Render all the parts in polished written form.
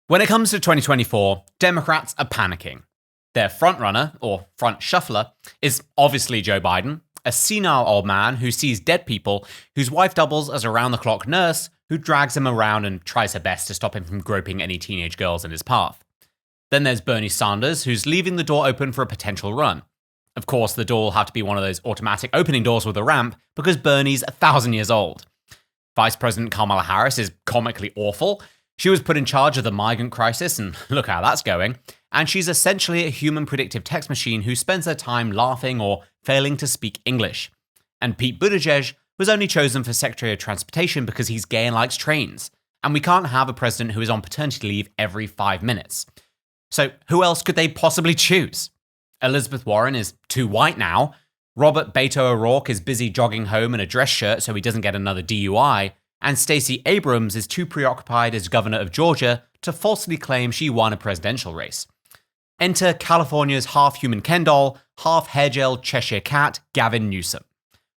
When it comes to 2024, Democrats are panicking. Their frontrunner, or front shuffler, is obviously Joe Biden, a senile old man who sees dead people, whose wife doubles as a round-the-clock nurse, who drags him around and tries her best to stop him from groping any teenage girls in his path. Then there's Bernie Sanders, who's leaving the door open for a potential run. Of course, the door will have to be one of those automatic opening doors with a ramp, because Bernie's 1,000 years old. Vice President Kamala Harris is comically awful. She was put in charge of the migrant crisis, and look how that's going. And she's essentially a human predictive text machine who spends her time laughing or failing to speak English. And Pete Buttigieg was only chosen for Secretary of Transportation because he's gay and likes trains. And we can't have a president who is on paternity leave every 5 minutes. So who else could they possibly choose? Elizabeth Warren is too white now. Robert Beto O'Rourke is busy jogging home in a dress shirt so he doesn't get another DUI. And Stacey Abrams is too preoccupied as governor of Georgia to falsely claim she won a presidential race. Enter California's half-human Ken doll, half-hair-gel Cheshire cat, Gavin Newsom.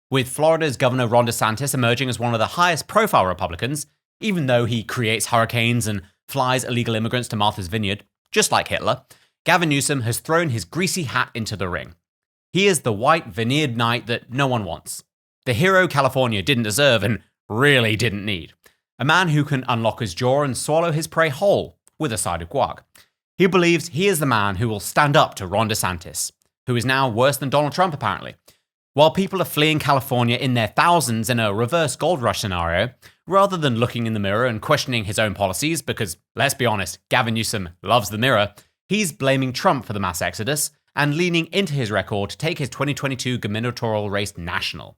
With Florida's Governor Ron DeSantis emerging as one of the highest-profile Republicans, even though he creates hurricanes and flies illegal immigrants to Martha's Vineyard, just like Hitler, Gavin Newsom has thrown his greasy hat into the ring. He is the white veneered knight that no one wants. The hero California didn't deserve and really didn't need. A man who can unlock his jaw and swallow his prey whole with a side of guac. He believes he is the man who will stand up to Ron DeSantis, who is now worse than Donald Trump apparently. While people are fleeing California in their thousands in a reverse gold rush scenario, rather than looking in the mirror and questioning his own policies, because let's be honest, Gavin Newsom loves the mirror, he's blaming Trump for the mass exodus and leaning into his record to take his 2022 gubernatorial race national.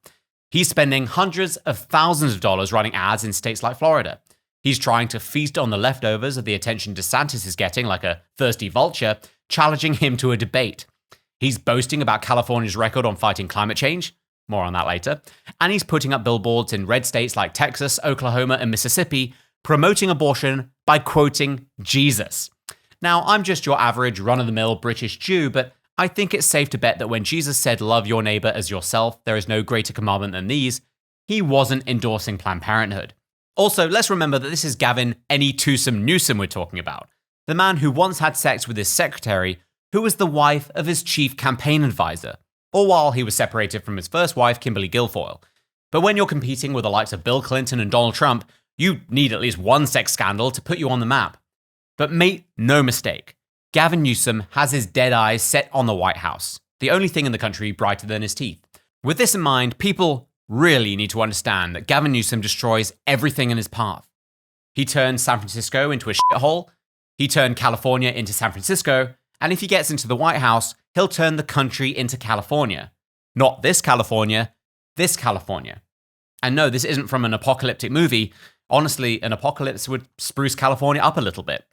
He's spending hundreds of thousands of dollars running ads in states like Florida. He's trying to feast on the leftovers of the attention DeSantis is getting like a thirsty vulture, challenging him to a debate. He's boasting about California's record on fighting climate change. More on that later. And he's putting up billboards in red states like Texas, Oklahoma, and Mississippi, promoting abortion by quoting Jesus. Now, I'm just your average run-of-the-mill British Jew, but I think it's safe to bet that when Jesus said, "Love your neighbor as yourself, there is no greater commandment than these," he wasn't endorsing Planned Parenthood. Also, let's remember that this is Gavin Newsom we're talking about, the man who once had sex with his secretary, who was the wife of his chief campaign advisor, or while he was separated from his first wife, Kimberly Guilfoyle. But when you're competing with the likes of Bill Clinton and Donald Trump, you need at least one sex scandal to put you on the map. But make no mistake, Gavin Newsom has his dead eyes set on the White House, the only thing in the country brighter than his teeth. With this in mind, people really need to understand that Gavin Newsom destroys everything in his path. He turned San Francisco into a shithole, he turned California into San Francisco, and if he gets into the White House, he'll turn the country into California. Not this California, this California. And no, this isn't from an apocalyptic movie. Honestly, an apocalypse would spruce California up a little bit.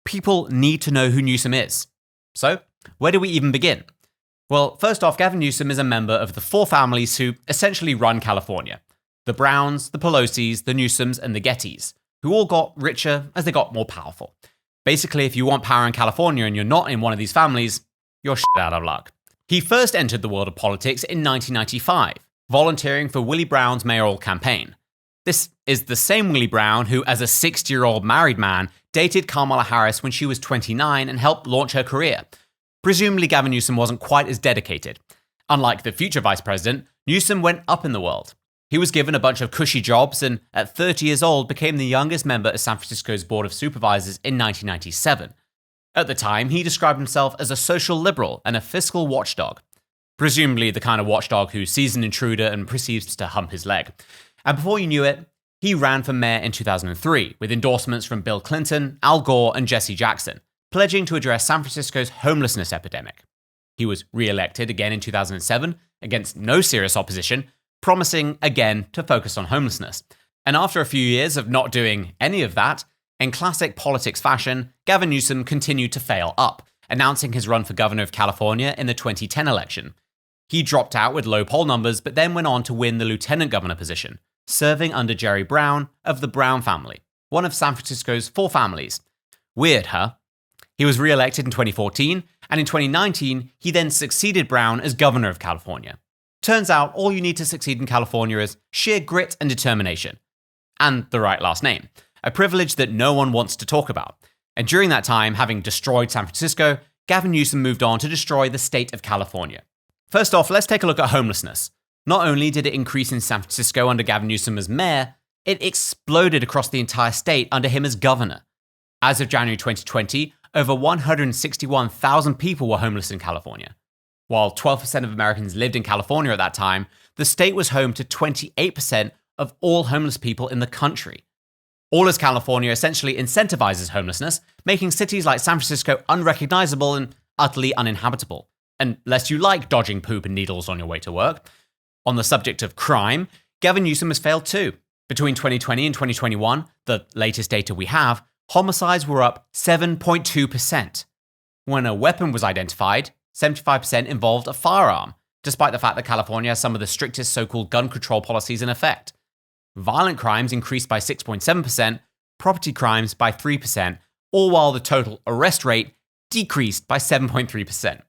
People need to know who Newsom is. So, where do we even begin? Well, first off, Gavin Newsom is a member of the four families who essentially run California. The Browns, the Pelosi's, the Newsoms, and the Gettys, who all got richer as they got more powerful. Basically, if you want power in California and you're not in one of these families, you're shit out of luck. He first entered the world of politics in 1995, volunteering for Willie Brown's mayoral campaign. This is the same Willie Brown who, as a 60-year-old married man, dated Kamala Harris when she was 29 and helped launch her career. Presumably, Gavin Newsom wasn't quite as dedicated. Unlike the future vice president, Newsom went up in the world. He was given a bunch of cushy jobs and, at 30 years old, became the youngest member of San Francisco's Board of Supervisors in 1997. At the time, he described himself as a social liberal and a fiscal watchdog. Presumably the kind of watchdog who sees an intruder and proceeds to hump his leg. And before you knew it, he ran for mayor in 2003 with endorsements from Bill Clinton, Al Gore, and Jesse Jackson, pledging to address San Francisco's homelessness epidemic. He was re-elected again in 2007 against no serious opposition, promising again to focus on homelessness. And after a few years of not doing any of that, in classic politics fashion, Gavin Newsom continued to fail up, announcing his run for governor of California in the 2010 election. He dropped out with low poll numbers, but then went on to win the lieutenant governor position, serving under Jerry Brown of the Brown family, one of San Francisco's four families. Weird, huh? He was re-elected in 2014, and in 2019, he then succeeded Brown as governor of California. Turns out all you need to succeed in California is sheer grit and determination. And the right last name, a privilege that no one wants to talk about. And during that time, having destroyed San Francisco, Gavin Newsom moved on to destroy the state of California. First off, let's take a look at homelessness. Not only did it increase in San Francisco under Gavin Newsom as mayor, it exploded across the entire state under him as governor. As of January 2020, over 161,000 people were homeless in California. While 12% of Americans lived in California at that time, the state was home to 28% of all homeless people in the country. All as California essentially incentivizes homelessness, making cities like San Francisco unrecognizable and utterly uninhabitable, unless you like dodging poop and needles on your way to work. On the subject of crime, Gavin Newsom has failed too. Between 2020 and 2021, the latest data we have, homicides were up 7.2%. When a weapon was identified, 75% involved a firearm, despite the fact that California has some of the strictest so-called gun control policies in effect. Violent crimes increased by 6.7%, property crimes by 3%, all while the total arrest rate decreased by 7.3%.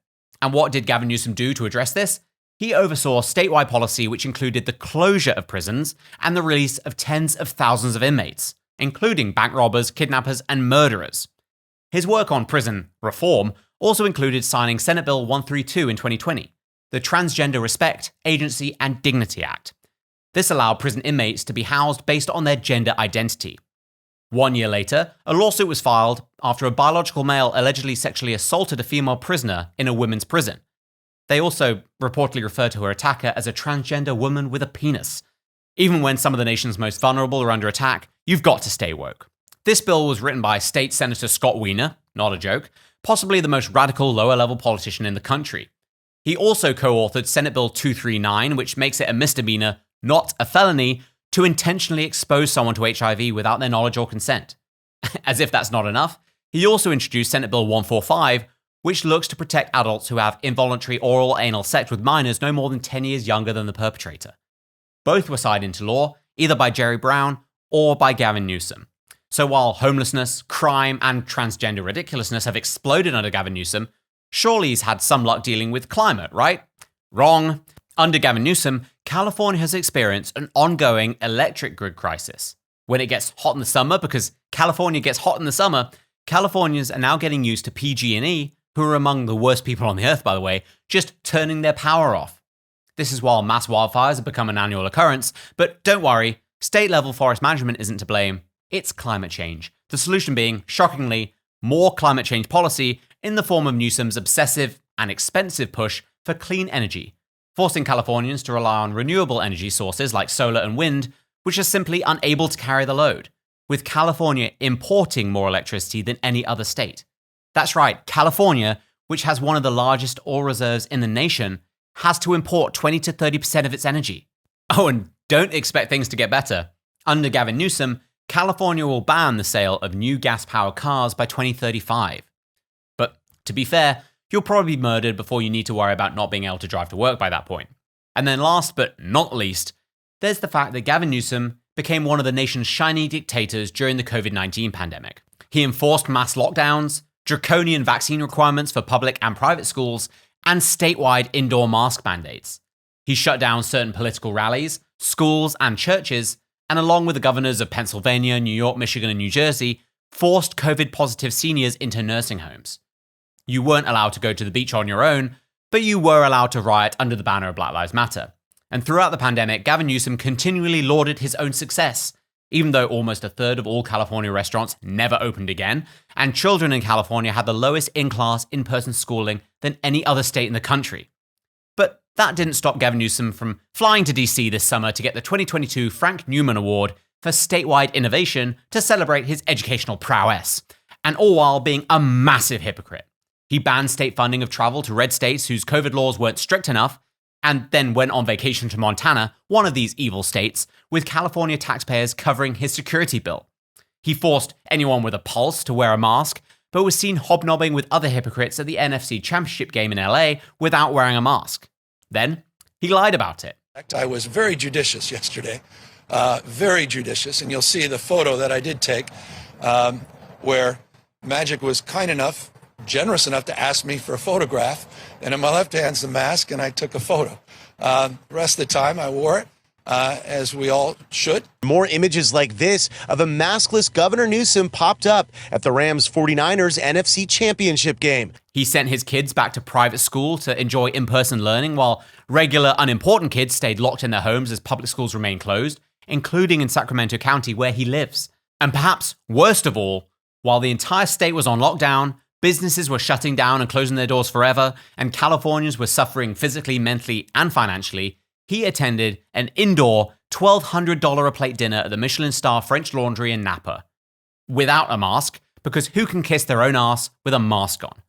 And what did Gavin Newsom do to address this? He oversaw statewide policy which included the closure of prisons and the release of tens of thousands of inmates, including bank robbers, kidnappers, and murderers. His work on prison reform also included signing Senate Bill 132 in 2020, the Transgender Respect, Agency, and Dignity Act. This allowed prison inmates to be housed based on their gender identity. 1 year later, a lawsuit was filed after a biological male allegedly sexually assaulted a female prisoner in a women's prison. They also reportedly referred to her attacker as a transgender woman with a penis. Even when some of the nation's most vulnerable are under attack, you've got to stay woke. This bill was written by State Senator Scott Wiener, not a joke, possibly the most radical lower-level politician in the country. He also co-authored Senate Bill 239, which makes it a misdemeanor, not a felony, to intentionally expose someone to HIV without their knowledge or consent. As if that's not enough, he also introduced Senate Bill 145, which looks to protect adults who have involuntary oral anal sex with minors no more than 10 years younger than the perpetrator. Both were signed into law, either by Jerry Brown or by Gavin Newsom. So while homelessness, crime, and transgender ridiculousness have exploded under Gavin Newsom, surely he's had some luck dealing with climate, right? Wrong. Under Gavin Newsom, California has experienced an ongoing electric grid crisis. When it gets hot in the summer, because California gets hot in the summer, Californians are now getting used to PG&E, who are among the worst people on the earth, by the way, just turning their power off. This is while mass wildfires have become an annual occurrence, but don't worry, state-level forest management isn't to blame. It's climate change. The solution being, shockingly, more climate change policy in the form of Newsom's obsessive and expensive push for clean energy, forcing Californians to rely on renewable energy sources like solar and wind, which are simply unable to carry the load, with California importing more electricity than any other state. That's right, California, which has one of the largest oil reserves in the nation, has to import 20 to 30% of its energy. Oh, and don't expect things to get better. Under Gavin Newsom, California will ban the sale of new gas-powered cars by 2035. But to be fair, you'll probably be murdered before you need to worry about not being able to drive to work by that point. And then last but not least, there's the fact that Gavin Newsom became one of the nation's shiny dictators during the COVID-19 pandemic. He enforced mass lockdowns, draconian vaccine requirements for public and private schools, and statewide indoor mask mandates. He shut down certain political rallies, schools, and churches, and along with the governors of Pennsylvania, New York, Michigan, and New Jersey, forced COVID-positive seniors into nursing homes. You weren't allowed to go to the beach on your own, but you were allowed to riot under the banner of Black Lives Matter. And throughout the pandemic, Gavin Newsom continually lauded his own success, even though almost a third of all California restaurants never opened again, and children in California had the lowest in-class, in-person schooling than any other state in the country. But that didn't stop Gavin Newsom from flying to DC this summer to get the 2022 Frank Newman Award for statewide innovation to celebrate his educational prowess, and all while being a massive hypocrite. He banned state funding of travel to red states whose COVID laws weren't strict enough, and then went on vacation to Montana, one of these evil states, with California taxpayers covering his security bill. He forced anyone with a pulse to wear a mask, but was seen hobnobbing with other hypocrites at the NFC Championship game in LA without wearing a mask. Then, he lied about it. I was very judicious yesterday, very judicious, and you'll see the photo that I did take where Magic was kind enough, generous enough to ask me for a photograph, and in my left hand's the mask, and I took a photo. The rest of the time I wore it. as we all should. More images like this of a maskless Governor Newsom popped up at the Rams 49ers NFC Championship game. He sent his kids back to private school to enjoy in-person learning, while regular, unimportant kids stayed locked in their homes as public schools remain closed, including in Sacramento County, where he lives. And perhaps worst of all, while the entire state was on lockdown, businesses were shutting down and closing their doors forever, and Californians were suffering physically, mentally, and financially, he attended an indoor $1,200 a plate dinner at the Michelin star French Laundry in Napa, without a mask, because who can kiss their own ass with a mask on?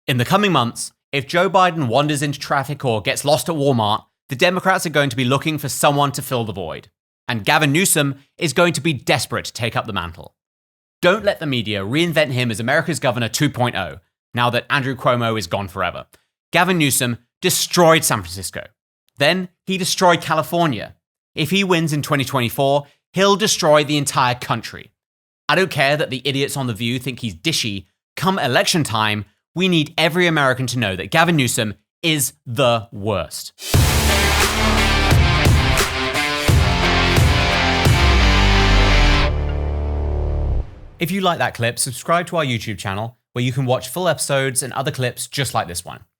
In the coming months, if Joe Biden wanders into traffic or gets lost at Walmart, the Democrats are going to be looking for someone to fill the void. And Gavin Newsom is going to be desperate to take up the mantle. Don't let the media reinvent him as America's Governor 2.0, now that Andrew Cuomo is gone forever. Gavin Newsom destroyed San Francisco. Then he destroyed California. If he wins in 2024, he'll destroy the entire country. I don't care that the idiots on The View think he's dishy. Come election time, we need every American to know that Gavin Newsom is the worst. If you like that clip, subscribe to our YouTube channel, where you can watch full episodes and other clips just like this one.